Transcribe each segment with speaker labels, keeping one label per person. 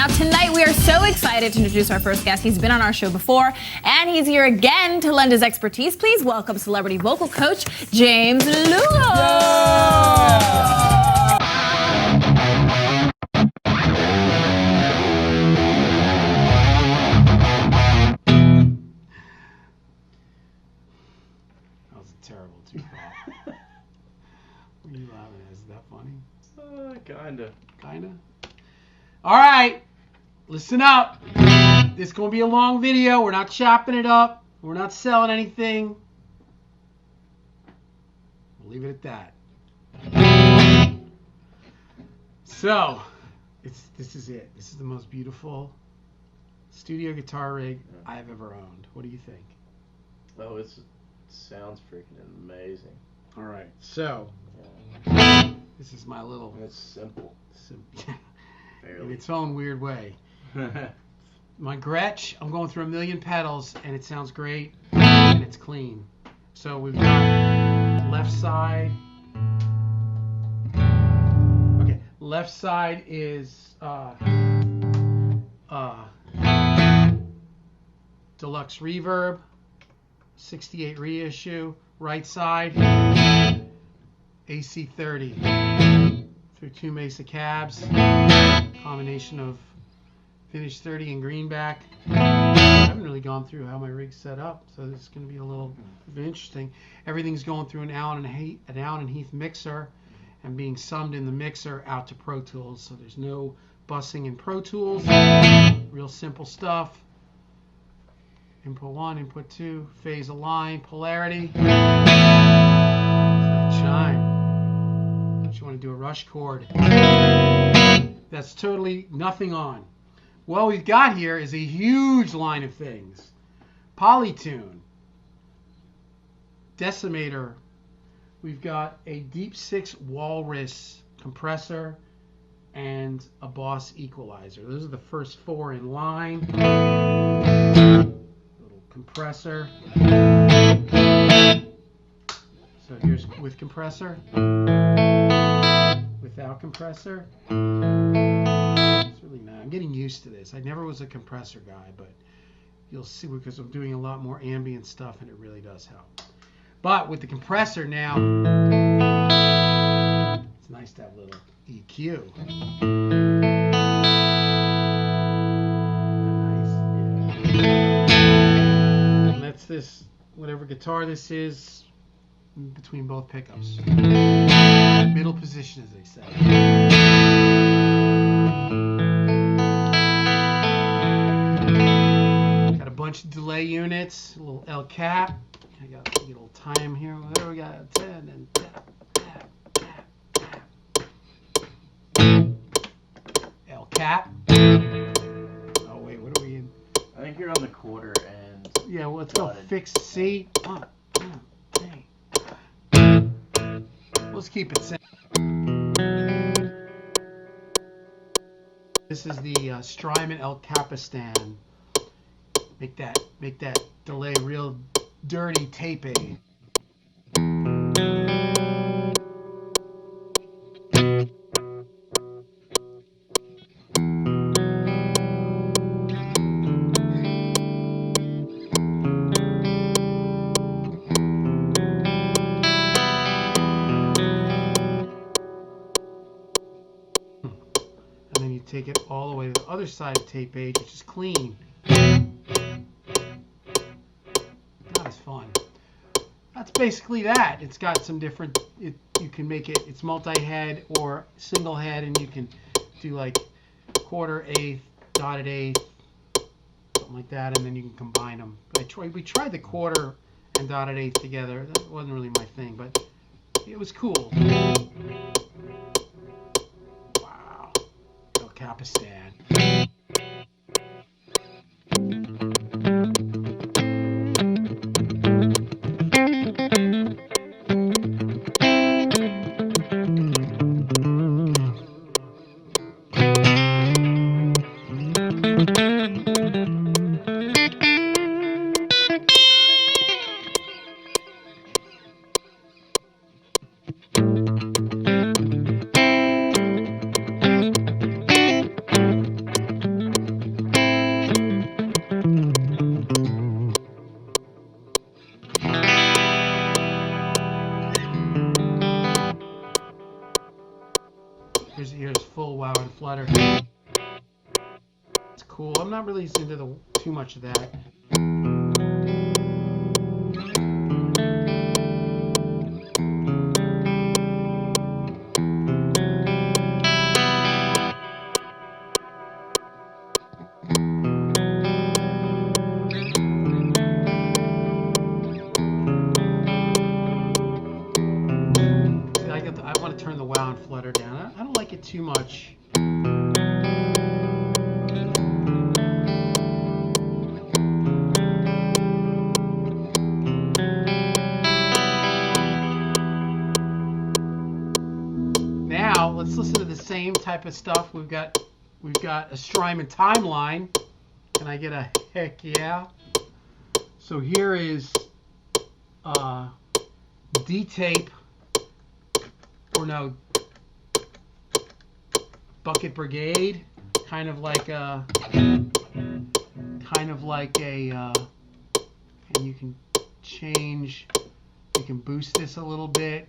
Speaker 1: Now tonight we are so excited to introduce our first guest. He's been on our show before, and he's here again to lend his expertise. Please welcome celebrity vocal coach James Lugo.
Speaker 2: That was a terrible two-pop. What are you laughing at? Is that funny? Kinda? All right, listen up. This is going to be a long video. We're not chopping it up. We're not selling anything. We'll leave it at that. So, this is it. This is the most beautiful studio guitar rig I've ever owned. What do you think?
Speaker 3: Oh, it sounds freaking amazing.
Speaker 2: All right, so this is my little...
Speaker 3: It's simple.
Speaker 2: In its own weird way. My Gretsch, I'm going through a million pedals, and it sounds great, and it's clean. So we've got left side. Okay, left side is deluxe reverb, 68 reissue. Right side, AC30 through two Mesa cabs, combination of Finish 30 and greenback. I haven't really gone through how my rig's set up, so this is going to be a little interesting. Everything's going through an Allen and Heath mixer and being summed in the mixer out to Pro Tools, so there's no bussing in Pro Tools. Real simple stuff. Input 1, input 2, phase align, polarity. Chime. If you want to do a rush chord, that's totally nothing on. What we've got here is a huge line of things. Polytune, decimator. We've got a Deep 6 Walrus compressor and a Boss equalizer. Those are the first four in line. Little compressor. So here's with compressor, without compressor. It's really nice. I'm getting used to this. I never was a compressor guy, but you'll see because I'm doing a lot more ambient stuff and it really does help. But with the compressor now, it's nice to have a little EQ. Nice, yeah. And that's this, whatever guitar this is, between both pickups. Middle position, as they say. Got a bunch of delay units, a little El Cap. I got a little time here. What do we got? 10 and tap, tap, tap, tap. El Cap. Oh, wait, what are we in?
Speaker 3: I think you're on the quarter and...
Speaker 2: Yeah, well, let's go fixed C. Let's keep it simple. This is the Strymon El Capistan. Make that delay real dirty taping. Take it all the way to the other side of tape page, which is clean. Not as fun. That's basically that. It's got some different, you can make it, it's multi-head or single head, and you can do like quarter, eighth, dotted eighth, something like that, and then you can combine them. But we tried the quarter and dotted eighth together. That wasn't really my thing, but it was cool. Capistan. cool. I'm not really into too much of that. I want to turn the wow and flutter down. I don't like it too much. Now let's listen to the same type of stuff. We've got a Strymon Timeline. Can I get a heck yeah? So here is D-tape. Or no, Bucket Brigade, kind of like a, and you can change, you can boost this a little bit.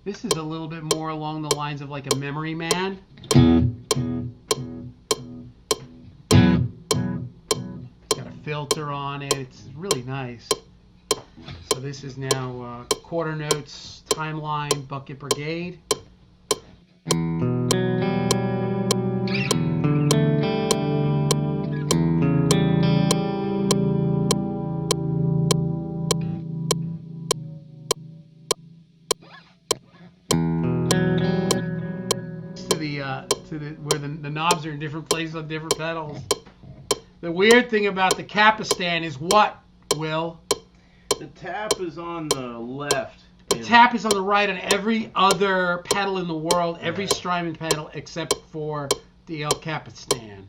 Speaker 2: This is a little bit more along the lines of like a Memory Man. It's got a filter on it. It's really nice. So this is now quarter notes, Timeline, Bucket Brigade. Where the knobs are in different places on different pedals. The weird thing about the Capistan is what, Will?
Speaker 3: The tap is on the left.
Speaker 2: The tap is on the right on every other pedal in the world, every Strymon pedal except for the El Capistan.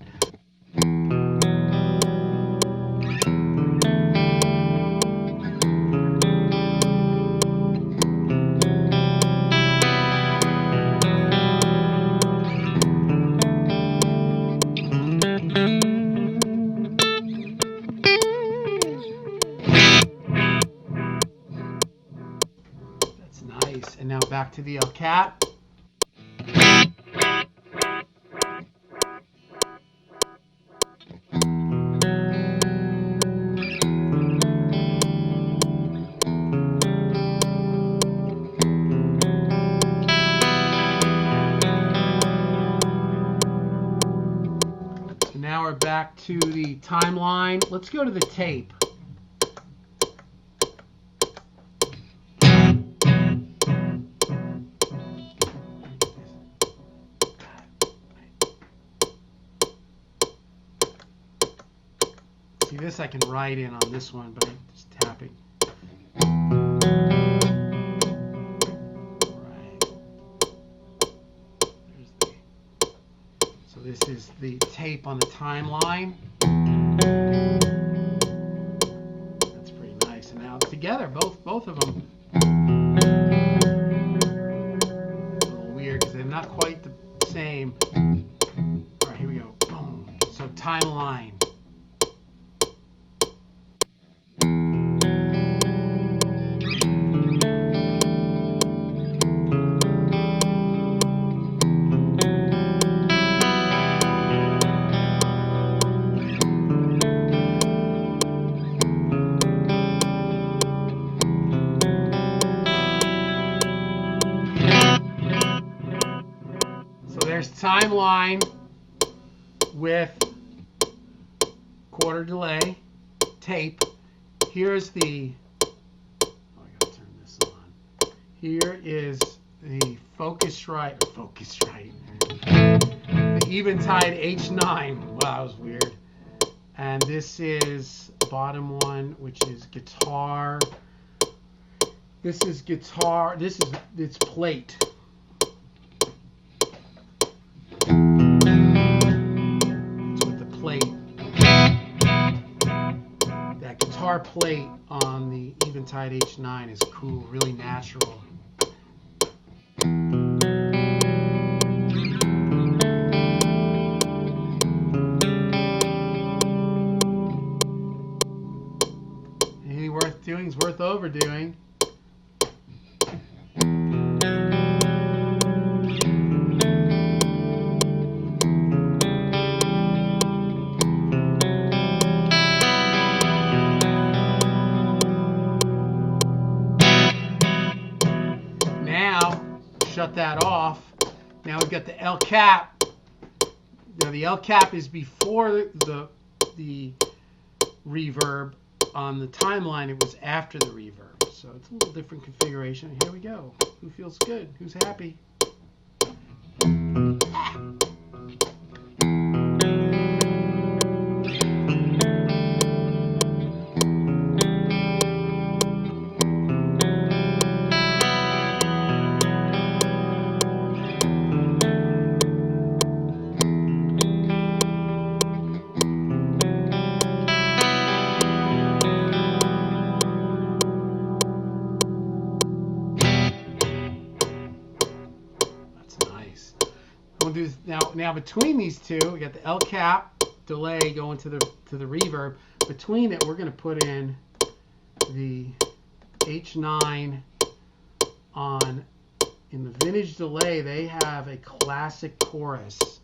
Speaker 2: And now back to the El Cap. So now we're back to the Timeline. Let's go to the tape. See, this I can write in on this one, but I'm just tapping. Right. So this is the tape on the Timeline. That's pretty nice. And now together, both of them. A little weird because they're not quite the same. All right, here we go. Boom. So Timeline. There's Timeline with quarter delay tape. Here's the, I gotta turn this on. Here is the Focusrite, the Eventide H9. Wow, that was weird. And this is bottom one, which is guitar. This is guitar. It's plate. That guitar plate on the Eventide H9 is cool, really natural. Anything worth doing is worth overdoing. shut that off. Now we've got the El Cap. Now the El Cap is before the reverb. On the timeline, it was after the reverb. So it's a little different configuration. Here we go. Who feels good? Who's happy? Now between these two, we got the El Cap delay going to the reverb. Between it, we're going to put in the H9 on. In the vintage delay, they have a classic chorus.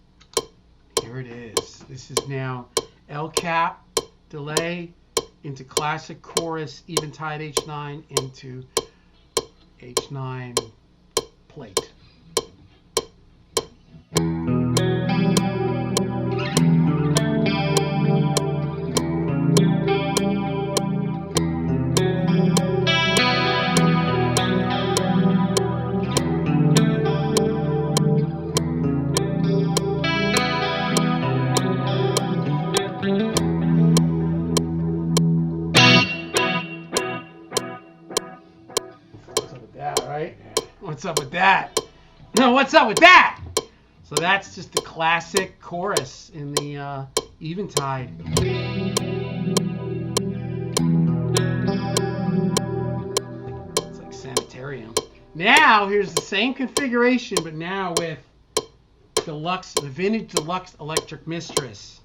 Speaker 2: Here it is. This is now El Cap delay into classic chorus, Eventide H9 into H9 plate. What's up with that? No, what's up with that? So that's just the classic chorus in the Eventide. It's like Sanitarium. Now here's the same configuration, but now with deluxe, the vintage deluxe electric mistress.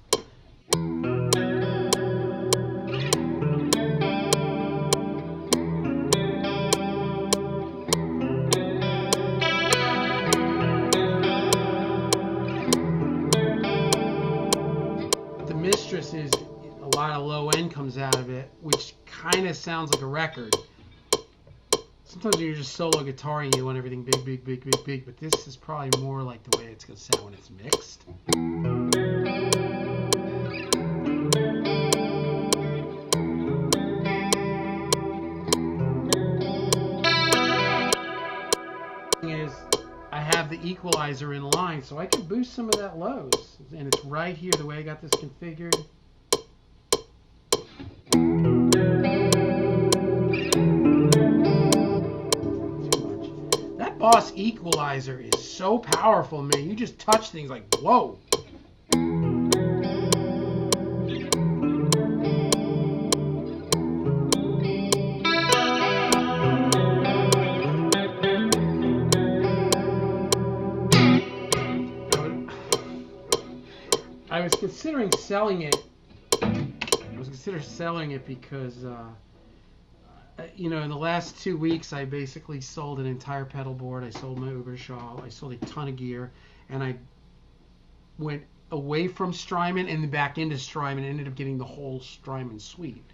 Speaker 2: Is a lot of low end comes out of it, which kind of sounds like a record. Sometimes when you're just solo guitaring, you want everything big, big, big, big, big, but this is probably more like the way it's going to sound when it's mixed. Is I have the equalizer in line, so I can boost some of that lows, and it's right here the way I got this configured. That Boss equalizer is so powerful, man. You just touch things like, whoa. I was considering selling it. Because, you know, in the last 2 weeks, I basically sold an entire pedal board. I sold my Ubershaw. I sold a ton of gear, and I went away from Strymon and then back into Strymon and ended up getting the whole Strymon suite.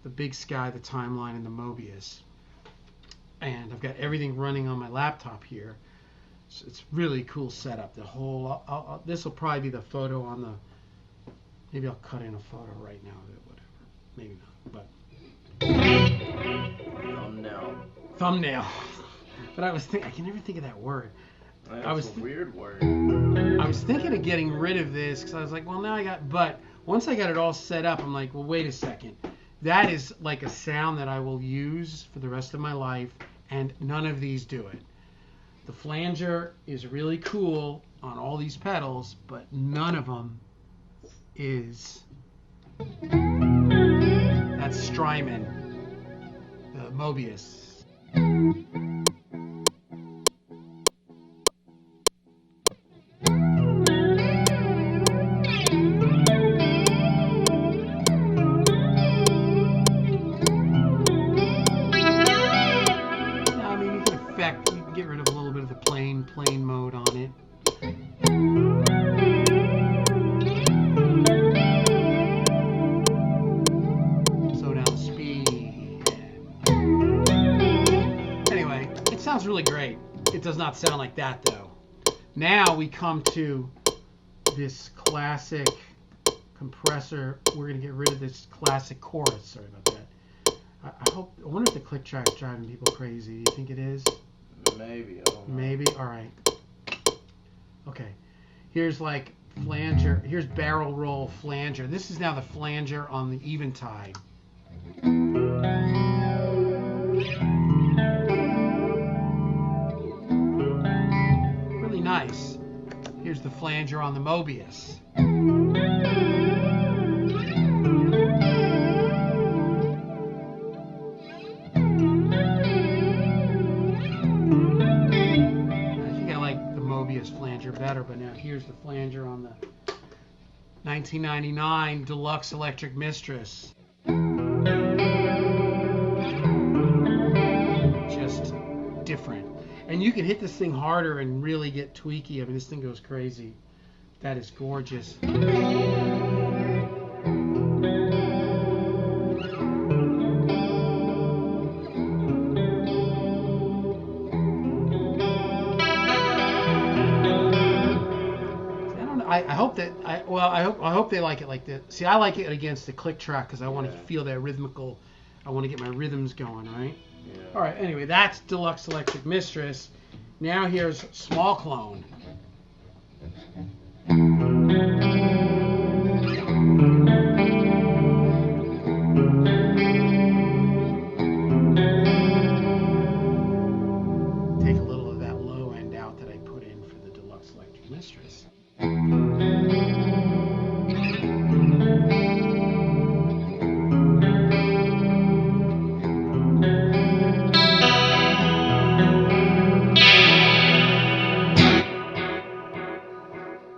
Speaker 2: The Big Sky, the Timeline, and the Mobius. And I've got everything running on my laptop here. So it's really cool setup. The whole, this will probably be the photo on the, maybe I'll cut in a photo right now of it, whatever. Maybe not, but. Thumbnail. But I was thinking, I can never think of that word.
Speaker 3: That's a weird word.
Speaker 2: I was thinking of getting rid of this because I was like, well, now I got, but once I got it all set up, I'm like, well, wait a second. That is like a sound that I will use for the rest of my life, and none of these do it. The flanger is really cool on all these pedals, but none of them is. That's Strymon, the Mobius. Get rid of a little bit of the plain mode on it. Slow down the speed. Anyway, does not sound like that though. Now we come to this classic compressor. We're gonna get rid of this classic chorus. Sorry about that. I wonder if the click track's driving people crazy. Do you think it is?
Speaker 3: Maybe. I don't know.
Speaker 2: Maybe. All right. Okay. Here's like flanger. Here's barrel roll flanger. This is now the flanger on the Eventide. Really nice. Here's the flanger on the Mobius. Flanger better, but now here's the flanger on the 1999 Deluxe Electric Mistress. Just different. And you can hit this thing harder and really get tweaky. I mean, this thing goes crazy. That is gorgeous. I hope they like it like that. See, I like it against the click track because I want to feel that rhythmical. I want to get my rhythms going, right?
Speaker 3: Yeah.
Speaker 2: All right. Anyway, that's Deluxe Electric Mistress. Now here's Small Clone. Take a little of that low end out that I put in for the Deluxe Electric Mistress.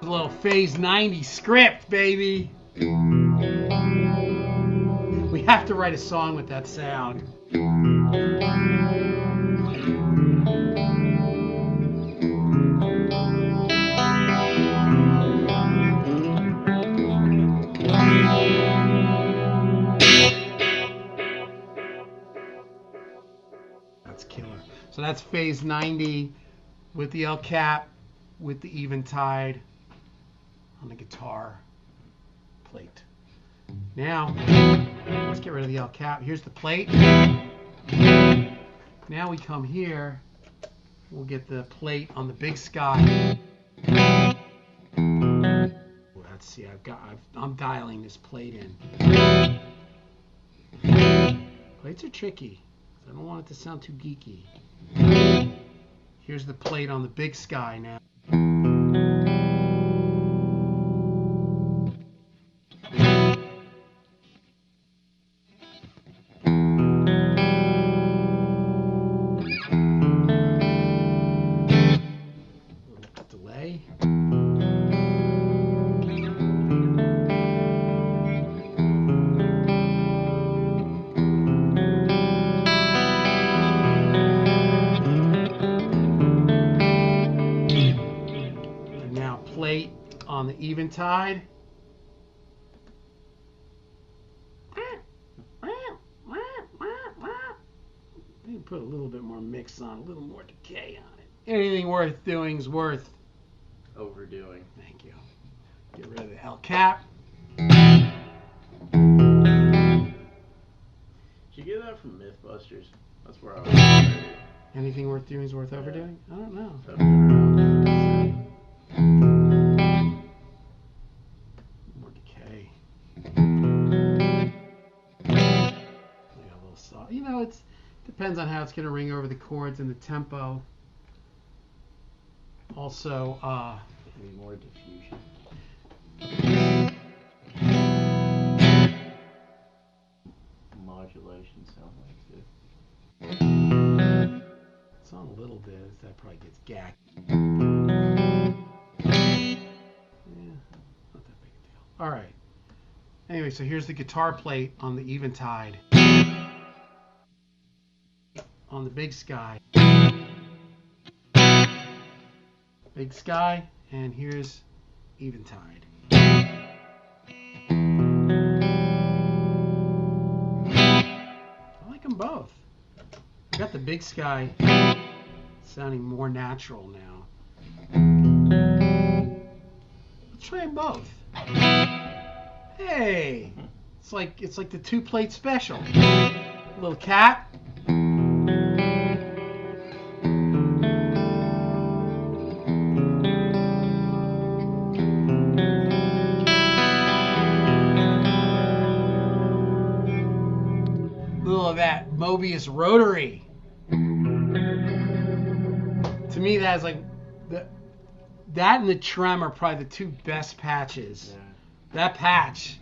Speaker 2: A little Phase 90 script, baby. We have to write a song with that sound. That's killer. So that's Phase 90 with the El Cap, with the Eventide on the guitar plate. Now, let's get rid of the El Cap. Here's the plate. Now we come here. We'll get the plate on the Big Sky. Let's see. I'm dialing this plate in. Plates are tricky. I don't want it to sound too geeky. Here's the plate on the Big Sky now. Delay. And now plate on the Eventide. Put a little bit more mix on, a little more decay on it. Anything worth doing is worth
Speaker 3: overdoing.
Speaker 2: Thank you. Get rid of the El Cap.
Speaker 3: Did you get that from Mythbusters? That's where I was.
Speaker 2: Anything worth doing is worth overdoing? I don't know. More decay. A little soft. You know, it's depends on how it's going to ring over the chords and the tempo. Also,
Speaker 3: maybe more diffusion. Modulation sound like too.
Speaker 2: It's on a little bit. That probably gets gacked. Yeah, not that big a deal. All right. Anyway, so here's the guitar plate on the Eventide. On the Big Sky. Big Sky, and here's Eventide. I like them both. I got the Big Sky. sounding more natural now. Let's try them both. Hey, it's like the 2-plate special. Little cat. Little of that Mobius Rotary. To me, that's like that and the trem are probably the 2 best patches.
Speaker 3: Yeah.
Speaker 2: That patch.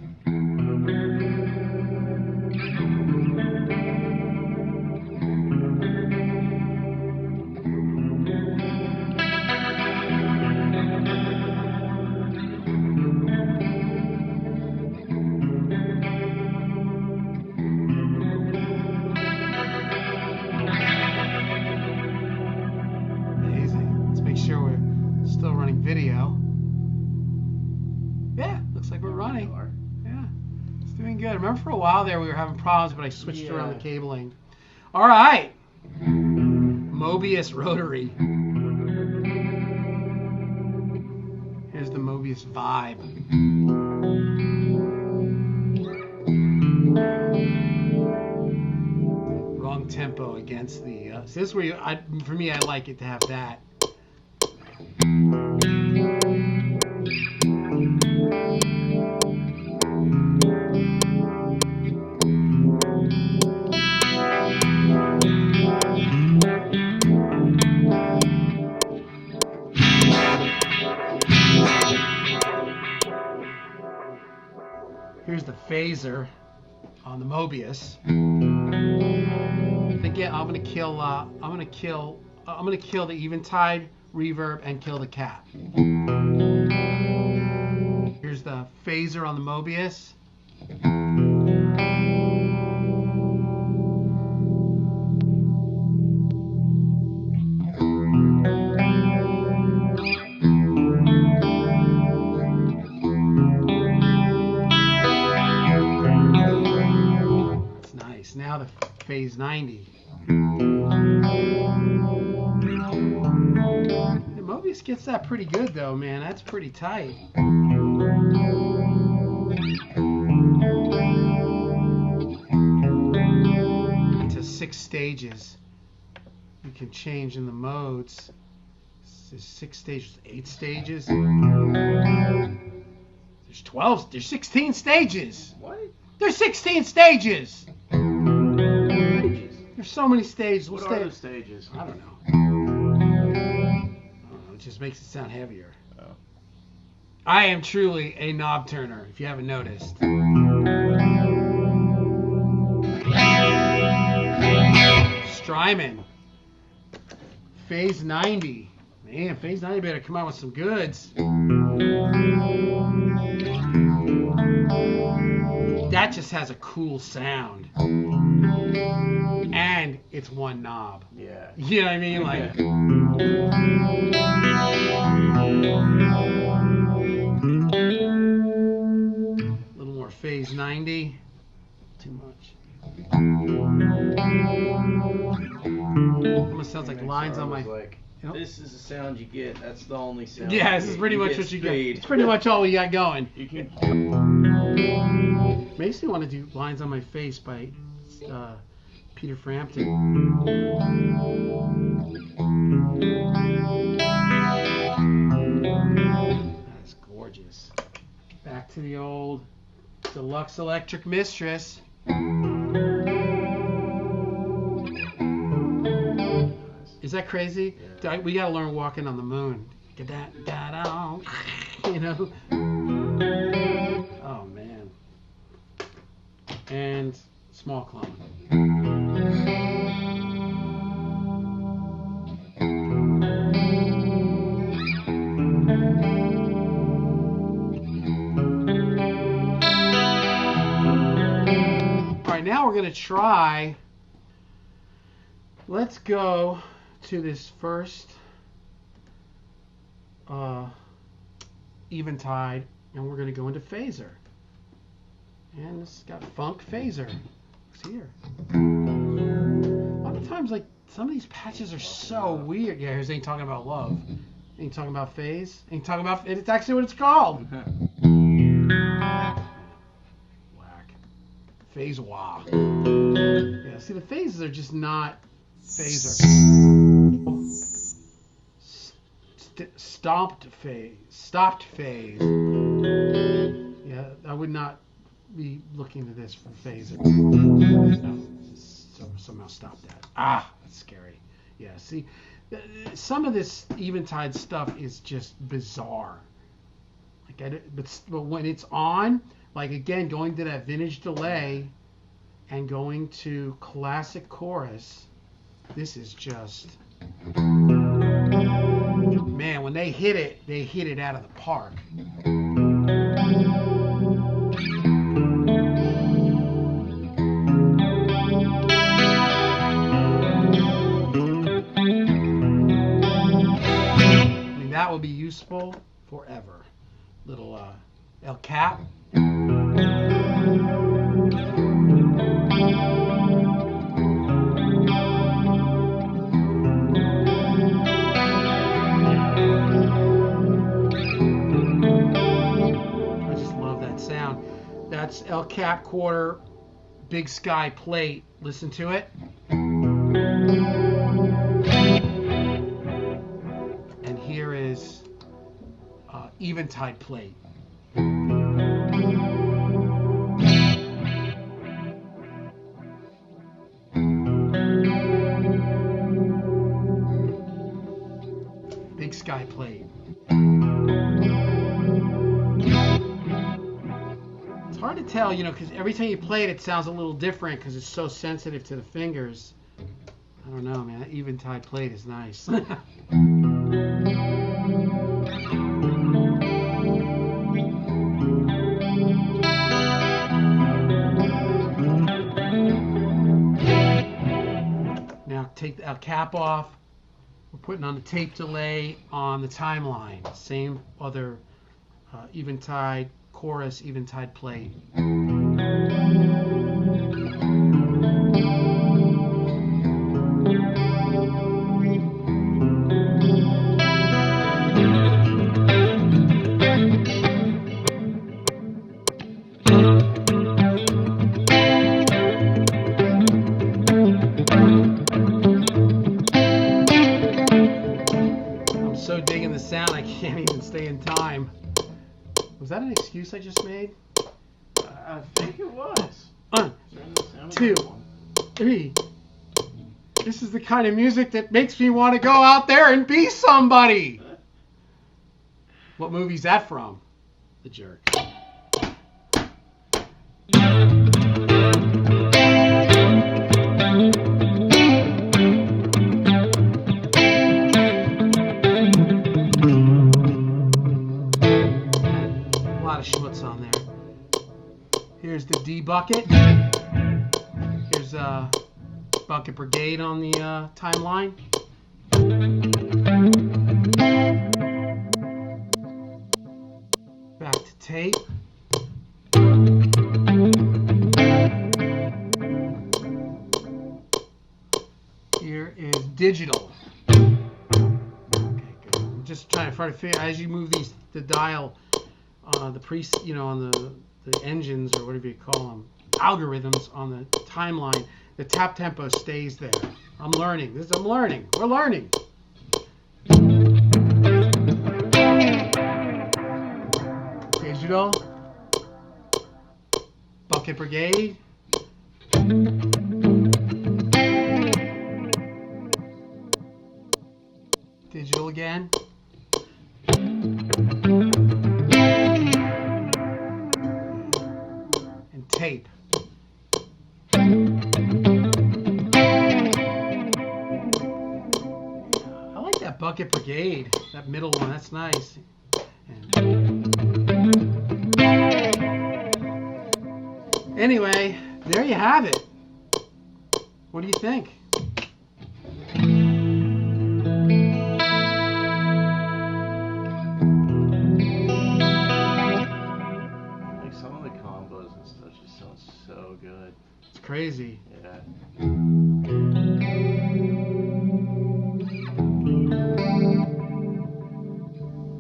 Speaker 2: Amazing. Let's make sure we're still running video. Yeah, looks like we're running. Yeah, it's doing good. Remember for a while there we were having problems, but I switched around the cabling. All right. Mobius Rotary. Here's the Mobius Vibe. Wrong tempo against the... so this is where for me, I like it to have that. Here's the phaser on the Mobius. Again, I'm gonna kill the Eventide reverb and kill the cap. Here's the phaser on the Mobius. Now the Phase 90. The Mobius gets that pretty good though, man. That's pretty tight. Into 6 stages. You can change in the modes. There's 6 stages, 8 stages. There's 12. There's 16 stages.
Speaker 3: What?
Speaker 2: There's 16 stages. There's so many stages.
Speaker 3: What are the stages?
Speaker 2: I don't know. It just makes it sound heavier.
Speaker 3: Oh.
Speaker 2: I am truly a knob turner, if you haven't noticed. Strymon. Phase 90. Man, Phase 90 better come out with some goods. That just has a cool sound. And it's one knob.
Speaker 3: Yeah.
Speaker 2: You know what I mean? Like. A little more Phase 90. Too much. Almost sounds like lines on my.
Speaker 3: Like, this is the sound you get. That's the only sound.
Speaker 2: Yeah, this is pretty much what you get.
Speaker 3: Speed.
Speaker 2: It's pretty much all we got going.
Speaker 3: You can.
Speaker 2: Makes me want to do Lines on My Face by Peter Frampton. That's gorgeous. Back to the old Deluxe Electric Mistress. Is that crazy? Yeah. We gotta learn Walking on the Moon. Get that, you know. Oh man. And Small Clone. All right, now we're gonna try. Let's go to this first Eventide, and we're going to go into phaser. And this has got funk phaser. It's here. A lot Sometimes, like, some of these patches are so weird. Yeah, here's Ain't Talking About Love. Ain't Talking About Phase. Ain't Talking About... It's actually what it's called. Whack. Phase wah. Yeah, see, the phases are just not... Phaser. Stopped phase. Yeah, I would not be looking to this for phaser. No, somehow stop that. Ah, that's scary. Yeah, see, some of this Eventide stuff is just bizarre. Like, but when it's on, like again, going to that vintage delay and going to classic chorus, this is just. Man, when they hit it out of the park. I mean, that will be useful forever. Little El Cap. That's El Cap quarter, Big Sky plate. Listen to it. And here is Eventide plate. Big Sky plate. It's hard to tell, you know, because every time you play it, it sounds a little different because it's so sensitive to the fingers. I don't know, man. That Eventide plate is nice. Now take the cap off. We're putting on the tape delay on the timeline. Same other Eventide chorus, Eventide plate. I'm so digging the sound I can't even stay in time. Was that an excuse I just made?
Speaker 3: I think it was.
Speaker 2: 1, 2, 3. This is the kind of music that makes me want to go out there and be somebody. What movie's that from? The Jerk. Schmutz on there. Here's the D bucket. Here's Bucket Brigade on the timeline. Back to tape. Here is digital. Okay, good. I'm just trying to figure as you move the dial. On the engines or whatever you call them, algorithms on the timeline, the tap tempo stays there. I'm learning. We're learning. Digital. Bucket Brigade. Digital again. Tape. I like that Bucket Brigade, that middle one, that's nice. Anyway, there you have it. What do you think?
Speaker 3: So good.
Speaker 2: It's crazy.
Speaker 3: Yeah.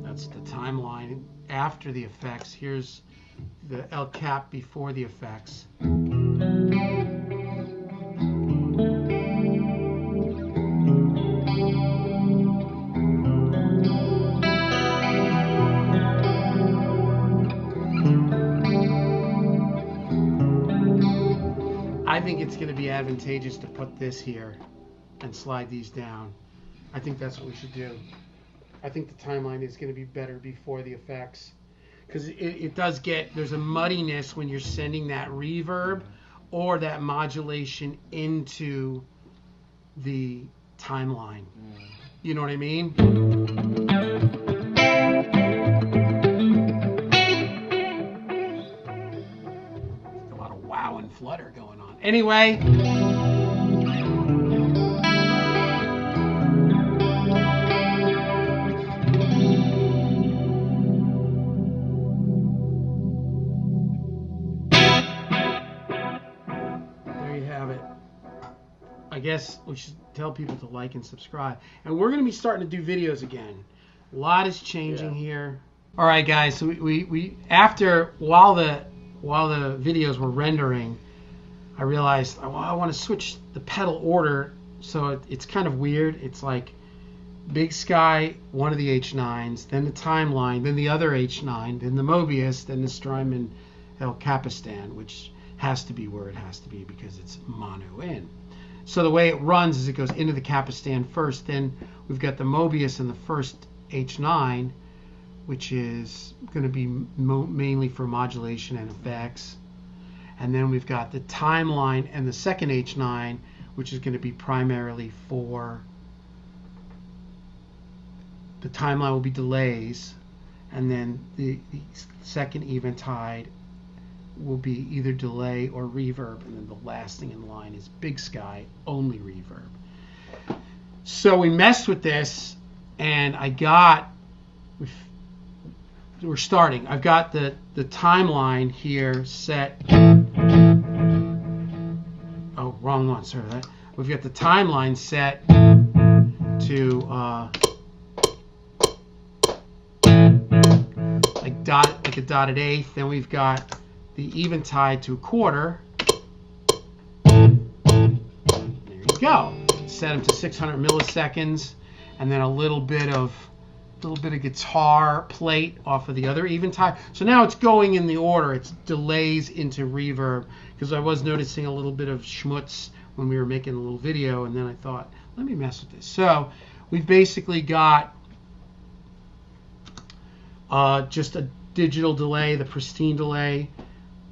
Speaker 2: That's the timeline after the effects. Here's the El Cap before the effects. I think it's going to be advantageous to put this here and slide these down. I think that's what we should do. I think the timeline is going to be better before the effects, because it does get, there's a muddiness when you're sending that reverb or that modulation into the timeline. You know what I mean? A lot of wow and flutter going on. Anyway. I guess we should tell people to like and subscribe. And we're going to be starting to do videos again. A lot is changing here. All right, guys. So we after while the videos were rendering, I realized I want to switch the pedal order. So it's kind of weird. It's like Big Sky, one of the H9s, then the Timeline, then the other H9, then the Mobius, then the Strymon El Capistan, which has to be where it has to be because it's mono in. So the way it runs is it goes into the Capistan first, then we've got the Mobius in the first H9, which is going to be mainly for modulation and effects. And then we've got the Timeline and the second H9, which is going to be primarily for, the Timeline will be delays, and then the second Eventide will be either delay or reverb, and then the last thing in line is Big Sky, only reverb. So we messed with this, and we're starting. I've got the timeline here set. Oh, wrong one. Sorry. We've got the timeline set to like a dotted eighth. Then we've got the Eventide to a quarter. There you go. Set them to 600 milliseconds, and then a little bit of guitar plate off of the other Eventide. So now it's going in the order. It's delays into reverb, because I was noticing a little bit of schmutz when we were making a little video, and then I thought, let me mess with this. So we've basically got just a digital delay, the pristine delay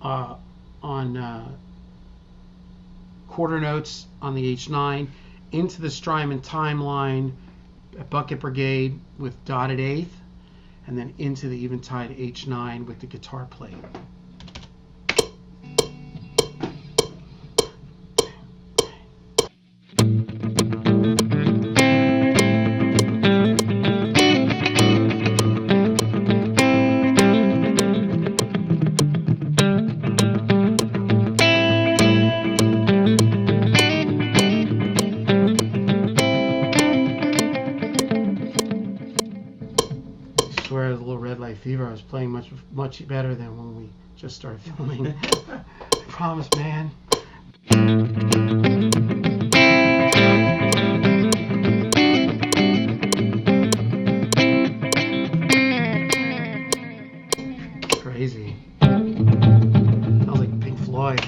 Speaker 2: on quarter notes on the H9 into the Strymon Timeline Bucket Brigade with dotted eighth, and then into the Eventide H9 with the guitar plate. Fever, I was playing much better than when we just started filming. I promise, man. Crazy. Sounds like Pink Floyd.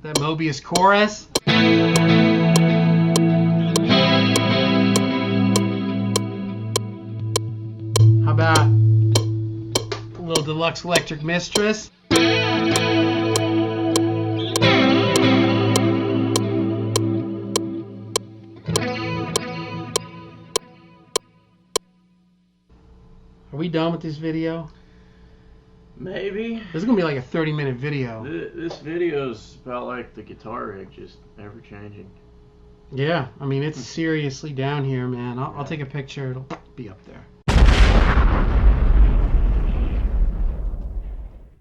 Speaker 2: That Mobius chorus. How about a little Deluxe Electric Mistress? Are we done with this video?
Speaker 3: Maybe.
Speaker 2: This is gonna be like a 30-minute video.
Speaker 3: This video's about like the guitar rig, just ever changing.
Speaker 2: Yeah, I mean it's seriously down here, man. I'll take a picture. It'll be up there.